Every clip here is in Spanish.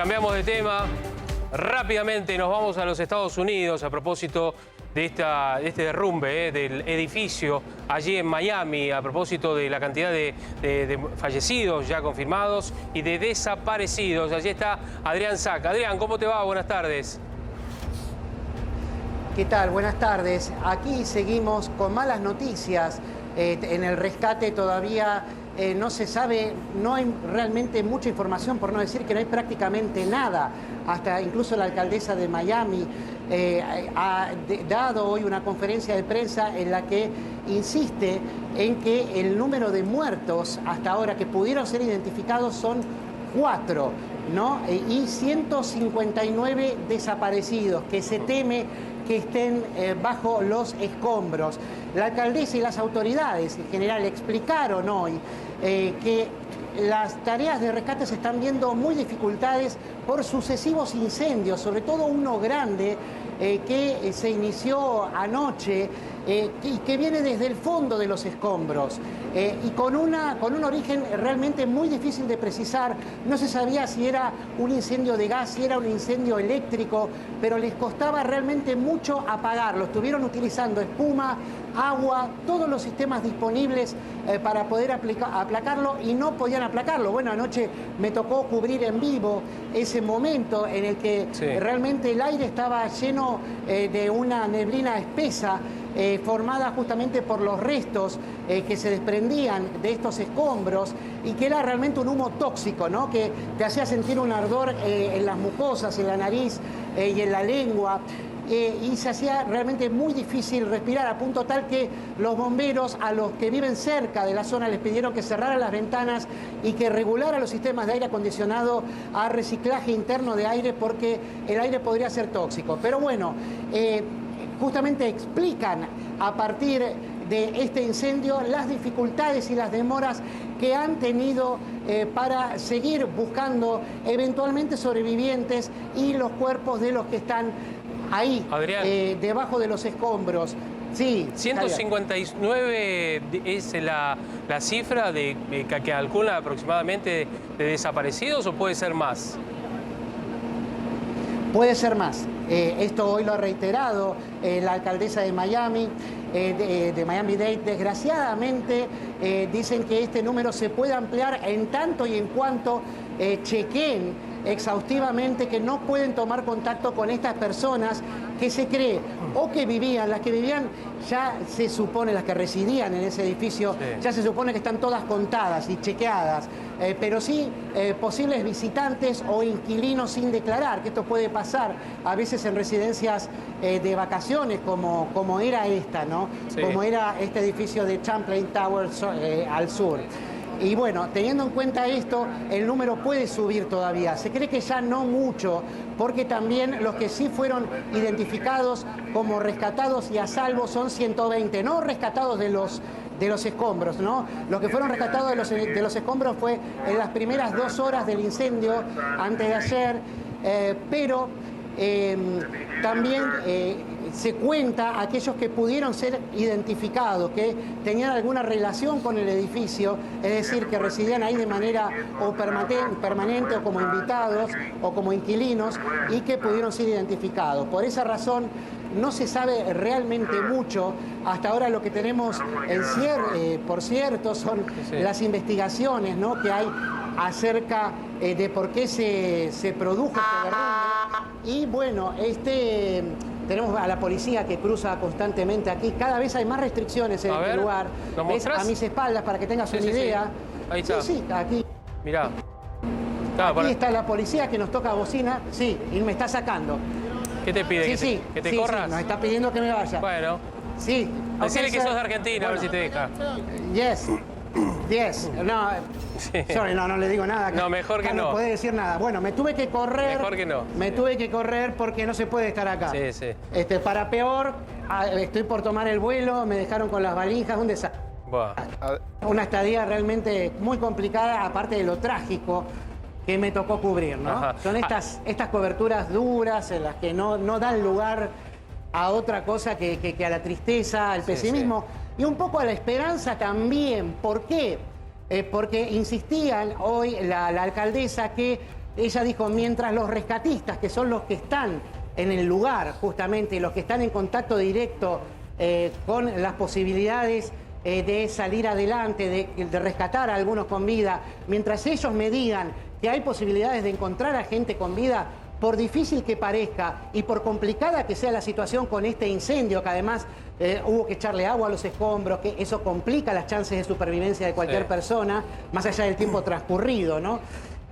Cambiamos de tema. Rápidamente nos vamos a los Estados Unidos a propósito de este derrumbe del edificio allí en Miami, a propósito de la cantidad de fallecidos ya confirmados y de desaparecidos. Allí está Adrián Sack. Adrián, ¿cómo te va? Buenas tardes. ¿Qué tal? Buenas tardes. Aquí seguimos con malas noticias. En el rescate todavía no se sabe, no hay realmente mucha información, por no decir que no hay prácticamente nada. Hasta incluso la alcaldesa de Miami ha dado hoy una conferencia de prensa en la que insiste en que el número de muertos hasta ahora que pudieron ser identificados son 4, ¿no? Y 159 desaparecidos que se teme que estén bajo los escombros. La alcaldesa y las autoridades en general explicaron hoy que las tareas de rescate se están viendo muy dificultadas por sucesivos incendios, sobre todo uno grande que se inició anoche y que viene desde el fondo de los escombros y con un origen realmente muy difícil de precisar. No se sabía si era un incendio de gas, si era un incendio eléctrico, pero les costaba realmente mucho apagarlo. Estuvieron utilizando espuma, agua, todos los sistemas disponibles para poder aplacarlo y no podían aplacarlo. Bueno, anoche me tocó cubrir en vivo ese momento en el que realmente el aire estaba lleno de una neblina espesa formada justamente por los restos que se desprendían de estos escombros y que era realmente un humo tóxico, ¿no? Que te hacía sentir un ardor en las mucosas, en la nariz y en la lengua. Y se hacía realmente muy difícil respirar, a punto tal que los bomberos a los que viven cerca de la zona les pidieron que cerraran las ventanas y que regularan los sistemas de aire acondicionado a reciclaje interno de aire porque el aire podría ser tóxico. Pero bueno, justamente explican a partir de este incendio las dificultades y las demoras que han tenido para seguir buscando eventualmente sobrevivientes y los cuerpos de los que están ahí, debajo de los escombros. Sí, 159 es la cifra que calcula aproximadamente de desaparecidos, ¿o puede ser más? Puede ser más. Esto hoy lo ha reiterado la alcaldesa de Miami, de Miami-Dade. Desgraciadamente dicen que este número se puede ampliar en tanto y en cuanto chequeen exhaustivamente que no pueden tomar contacto con estas personas que se cree o que vivían, las que vivían ya se supone, las que residían en ese edificio, ya se supone que están todas contadas y chequeadas, pero sí posibles visitantes o inquilinos sin declarar, que esto puede pasar a veces en residencias de vacaciones como era esta, ¿no? Como era este edificio de Champlain Towers al sur. Y bueno, teniendo en cuenta esto, el número puede subir todavía. Se cree que ya no mucho, porque también los que sí fueron identificados como rescatados y a salvo son 120, no rescatados de los escombros, ¿no? Los que fueron rescatados de los escombros fue en las primeras 2 horas del incendio, antes de ayer, pero también se cuenta aquellos que pudieron ser identificados, que tenían alguna relación con el edificio, es decir, que residían ahí de manera o permanente o como invitados o como inquilinos y que pudieron ser identificados. Por esa razón no se sabe realmente mucho. Hasta ahora lo que tenemos por cierto, son las investigaciones, ¿no?, que hay acerca de por qué se produjo este derrumbe. Y bueno, tenemos a la policía que cruza constantemente aquí. Cada vez hay más restricciones en este lugar. ¿Ves? A mis espaldas, para que tengas una idea. Ahí está. Sí, aquí. Mirá. Aquí está la policía que nos toca bocina. Sí, y me está sacando. ¿Qué te pide? ¿Que te corras? Sí, nos está pidiendo que me vaya. Bueno. Sí. Decirle que sos de Argentina, a ver si te deja. Yes. No, sorry, no le digo nada. No, mejor que no. No puede decir nada. Bueno, me tuve que correr. Mejor que no. Me tuve que correr porque no se puede estar acá. Sí. Para peor, estoy por tomar el vuelo, me dejaron con las valijas, un desastre. Una estadía realmente muy complicada, aparte de lo trágico que me tocó cubrir, ¿no? Ajá. Son estas coberturas duras en las que no dan lugar a otra cosa que a la tristeza, al pesimismo y un poco a la esperanza también. ¿Por qué? Porque insistían hoy la alcaldesa que ella dijo, mientras los rescatistas, que son los que están en el lugar justamente, los que están en contacto directo con las posibilidades de salir adelante, de rescatar a algunos con vida, mientras ellos me digan que hay posibilidades de encontrar a gente con vida, por difícil que parezca y por complicada que sea la situación con este incendio, que además hubo que echarle agua a los escombros, que eso complica las chances de supervivencia de cualquier persona, más allá del tiempo transcurrido, ¿no?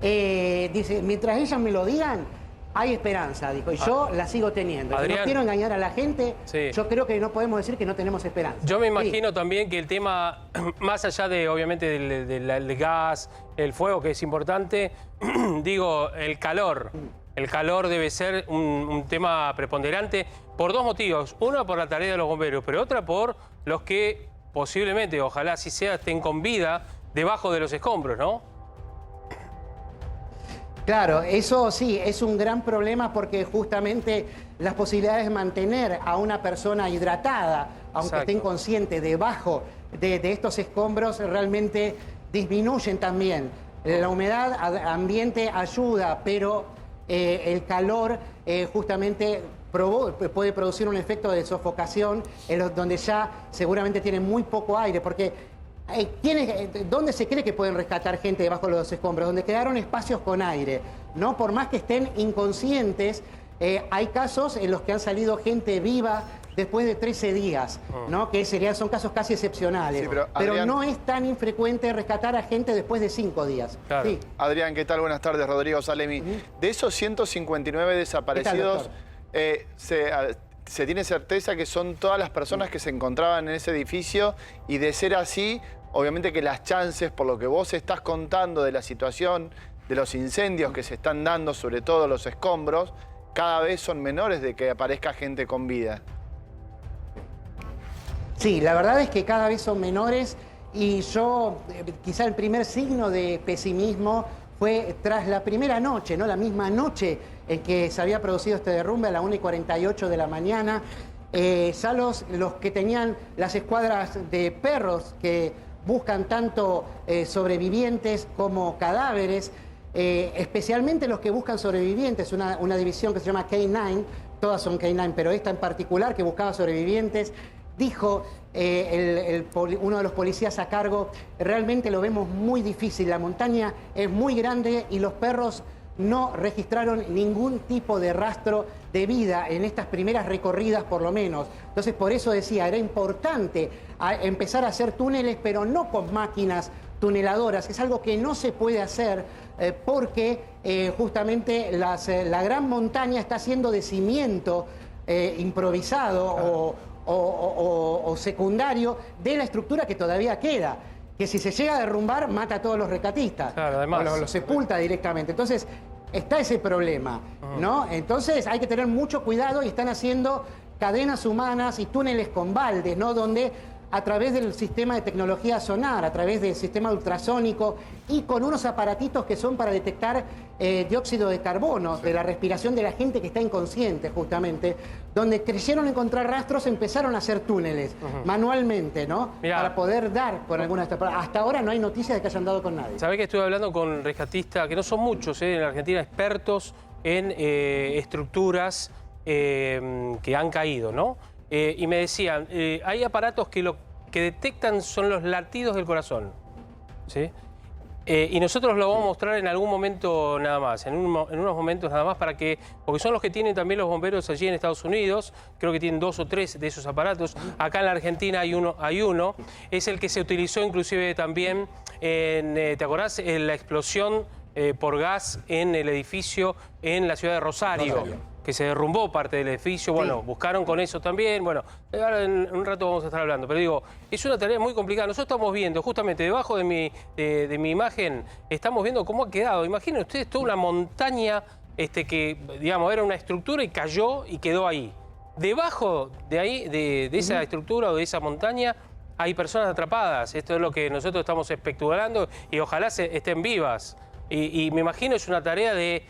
Dice, mientras ellas me lo digan, hay esperanza, dijo, y yo la sigo teniendo. Adrián, no quiero engañar a la gente, yo creo que no podemos decir que no tenemos esperanza. Yo me imagino también que el tema, más allá de, obviamente, del gas, el fuego, que es importante, digo, el calor. El calor debe ser un tema preponderante por dos motivos. Uno, por la tarea de los bomberos, pero otra por los que posiblemente, ojalá así sea, estén con vida debajo de los escombros, ¿no? Claro, eso sí, es un gran problema porque justamente las posibilidades de mantener a una persona hidratada, aunque esté inconsciente, debajo de estos escombros, realmente disminuyen también. La humedad ambiente ayuda, pero el calor justamente puede producir un efecto de sofocación donde ya seguramente tienen muy poco aire, porque ¿dónde se cree que pueden rescatar gente debajo de los escombros? Donde quedaron espacios con aire, ¿no? Por más que estén inconscientes, hay casos en los que han salido gente viva después de 13 días, ¿no? Que son casos casi excepcionales. Sí, pero Adrián, no es tan infrecuente rescatar a gente después de 5 días. Claro. Sí. Adrián, ¿qué tal? Buenas tardes, Rodrigo Salemi. De esos 159 desaparecidos, ¿se tiene certeza que son todas las personas que se encontraban en ese edificio? Y de ser así, obviamente que las chances, por lo que vos estás contando de la situación, de los incendios que se están dando, sobre todo los escombros, cada vez son menores de que aparezca gente con vida. Sí, la verdad es que cada vez son menores y yo, quizá el primer signo de pesimismo fue tras la primera noche, ¿no? La misma noche en que se había producido este derrumbe a la 1:48 de la mañana. Ya los que tenían las escuadras de perros que buscan tanto sobrevivientes como cadáveres, especialmente los que buscan sobrevivientes, una división que se llama K9, todas son K9, pero esta en particular que buscaba sobrevivientes, dijo uno de los policías a cargo, realmente lo vemos muy difícil, la montaña es muy grande y los perros no registraron ningún tipo de rastro de vida en estas primeras recorridas por lo menos. Entonces por eso decía, era importante empezar a hacer túneles, pero no con máquinas tuneladoras, es algo que no se puede hacer porque justamente la gran montaña está haciendo de cimiento improvisado o secundario de la estructura que todavía queda, que si se llega a derrumbar mata a todos los rescatistas, claro, además, o los sepulta directamente. Entonces está ese problema, ¿no? Entonces hay que tener mucho cuidado y están haciendo cadenas humanas y túneles con baldes, ¿no? Donde a través del sistema de tecnología sonar, a través del sistema ultrasónico y con unos aparatitos que son para detectar dióxido de carbono de la respiración de la gente que está inconsciente justamente, donde creyeron encontrar rastros, empezaron a hacer túneles manualmente, ¿no? Mirá, para poder dar con alguna de estas. Hasta ahora no hay noticias de que hayan dado con nadie. ¿Sabés que estuve hablando con rescatistas, que no son muchos en la Argentina, expertos en estructuras que han caído, ¿no? Y me decían, hay aparatos que lo que detectan son los latidos del corazón, ¿sí? Y nosotros lo vamos a mostrar en algún momento nada más, en unos momentos nada más, porque son los que tienen también los bomberos allí en Estados Unidos, creo que tienen 2 o 3 de esos aparatos. Acá en la Argentina hay uno, es el que se utilizó inclusive también ¿te acordás? En la explosión por gas en el edificio en la ciudad de Rosario. Que se derrumbó parte del edificio, bueno, buscaron con eso también, bueno, ahora en un rato vamos a estar hablando, pero digo, es una tarea muy complicada. Nosotros estamos viendo, justamente debajo de mi imagen, estamos viendo cómo ha quedado. Imaginen ustedes toda una montaña que, digamos, era una estructura y cayó y quedó ahí. Debajo de ahí, de esa estructura o de esa montaña, hay personas atrapadas. Esto es lo que nosotros estamos especulando y ojalá estén vivas. Y me imagino es una tarea de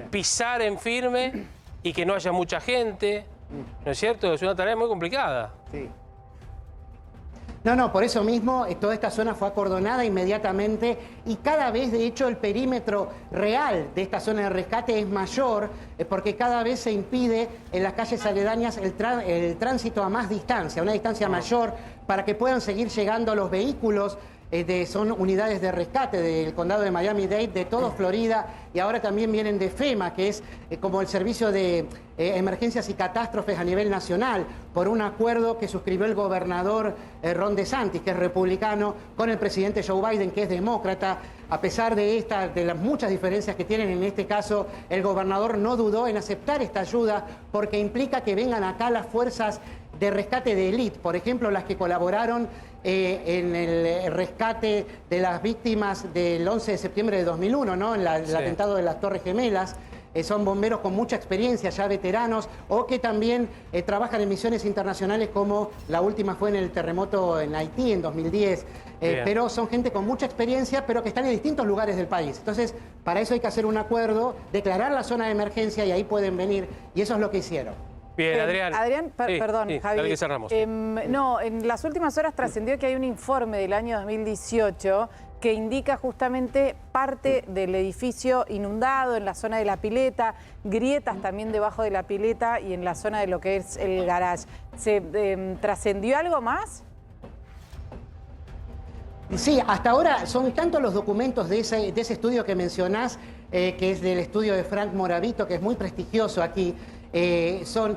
pisar en firme y que no haya mucha gente, ¿no es cierto? Es una tarea muy complicada. Sí. No, por eso mismo toda esta zona fue acordonada inmediatamente y cada vez, de hecho, el perímetro real de esta zona de rescate es mayor porque cada vez se impide en las calles aledañas el tránsito a más distancia, una distancia mayor, para que puedan seguir llegando los vehículos. Son unidades de rescate del condado de Miami-Dade, de todo Florida, y ahora también vienen de FEMA, que es como el servicio de emergencias y catástrofes a nivel nacional, por un acuerdo que suscribió el gobernador Ron DeSantis, que es republicano, con el presidente Joe Biden, que es demócrata. A pesar de las muchas diferencias que tienen en este caso, el gobernador no dudó en aceptar esta ayuda porque implica que vengan acá las fuerzas de rescate de élite, por ejemplo, las que colaboraron en el rescate de las víctimas del 11 de septiembre de 2001, ¿no? El atentado de las Torres Gemelas. Son bomberos con mucha experiencia, ya veteranos, o que también trabajan en misiones internacionales, como la última fue en el terremoto en Haití en 2010. Pero son gente con mucha experiencia, pero que están en distintos lugares del país. Entonces, para eso hay que hacer un acuerdo, declarar la zona de emergencia y ahí pueden venir, y eso es lo que hicieron. Bien, Adrián. Adrián, perdón, sí, Javi. dale que cerramos. No, en las últimas horas trascendió que hay un informe del año 2018 que indica justamente parte del edificio inundado en la zona de la pileta, grietas también debajo de la pileta y en la zona de lo que es el garage. ¿Se trascendió algo más? Sí, hasta ahora son tantos los documentos de ese estudio que mencionás, que es del estudio de Frank Moravito, que es muy prestigioso aquí.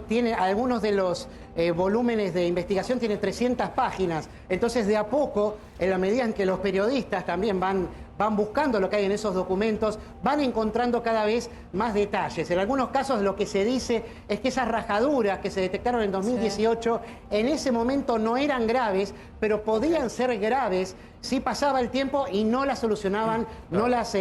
Tiene algunos de los volúmenes de investigación, tiene 300 páginas. Entonces, de a poco, en la medida en que los periodistas también van buscando lo que hay en esos documentos, van encontrando cada vez más detalles. En algunos casos lo que se dice es que esas rajaduras que se detectaron en 2018 en ese momento no eran graves, pero podían ser graves si pasaba el tiempo y no las solucionaban, no las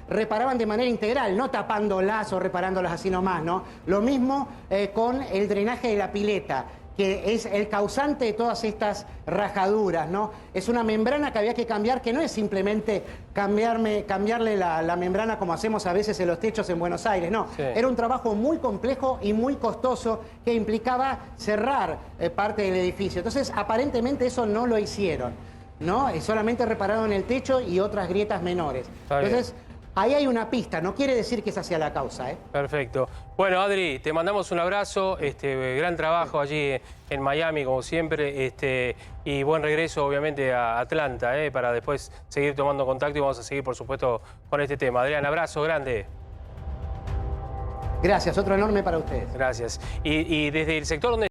reparaban de manera integral, no tapándolas o reparándolas así nomás, ¿no? Lo mismo con el drenaje de la pileta, que es el causante de todas estas rajaduras, ¿no? Es una membrana que había que cambiar, que no es simplemente cambiarle la membrana como hacemos a veces en los techos en Buenos Aires, no. Sí. Era un trabajo muy complejo y muy costoso que implicaba cerrar parte del edificio. Entonces, aparentemente eso no lo hicieron, ¿no? Solamente repararon el techo y otras grietas menores. Entonces, ahí hay una pista, no quiere decir que esa sea la causa, ¿eh? Perfecto. Bueno, Adri, te mandamos un abrazo, gran trabajo allí en Miami, como siempre, y buen regreso, obviamente, a Atlanta, para después seguir tomando contacto y vamos a seguir, por supuesto, con este tema. Adrián, abrazo grande. Gracias, otro enorme para ustedes. Gracias. Y desde el sector donde